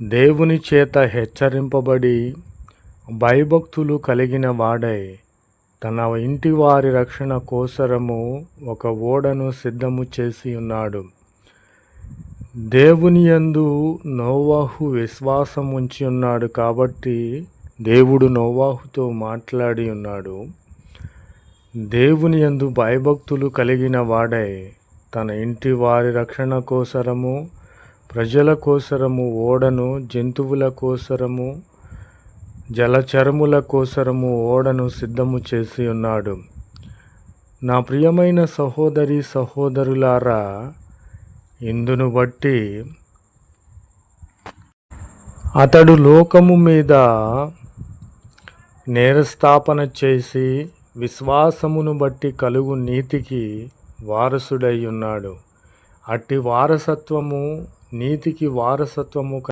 దేవుని చేత హెచ్చరింపబడి భయభక్తులు కలిగిన వాడై తన ఇంటి వారి రక్షణ కోసరము ఒక ఓడను సిద్ధము చేసి ఉన్నాడు. దేవుని యందు నోవాహు విశ్వాసం ఉంచి ఉన్నాడు కాబట్టి దేవుడు నోవాహుతో మాట్లాడి ఉన్నాడు. దేవుని యందు భయభక్తులు కలిగిన వాడై తన ఇంటి వారి రక్షణ కోసరము, ప్రజల కోసరము ఓడను, జంతువుల కోసరము, జలచరముల కోసరము ఓడను సిద్ధము చేసి ఉన్నాడు. నా ప్రియమైన సహోదరి సహోదరులారా, ఇందును బట్టి అతడు లోకము మీద నేరస్థాపన చేసి విశ్వాసమును బట్టి కలుగు నీతికి వారసుడై ఉన్నాడు. అట్టి వారసత్వము, నీతికి వారసత్వము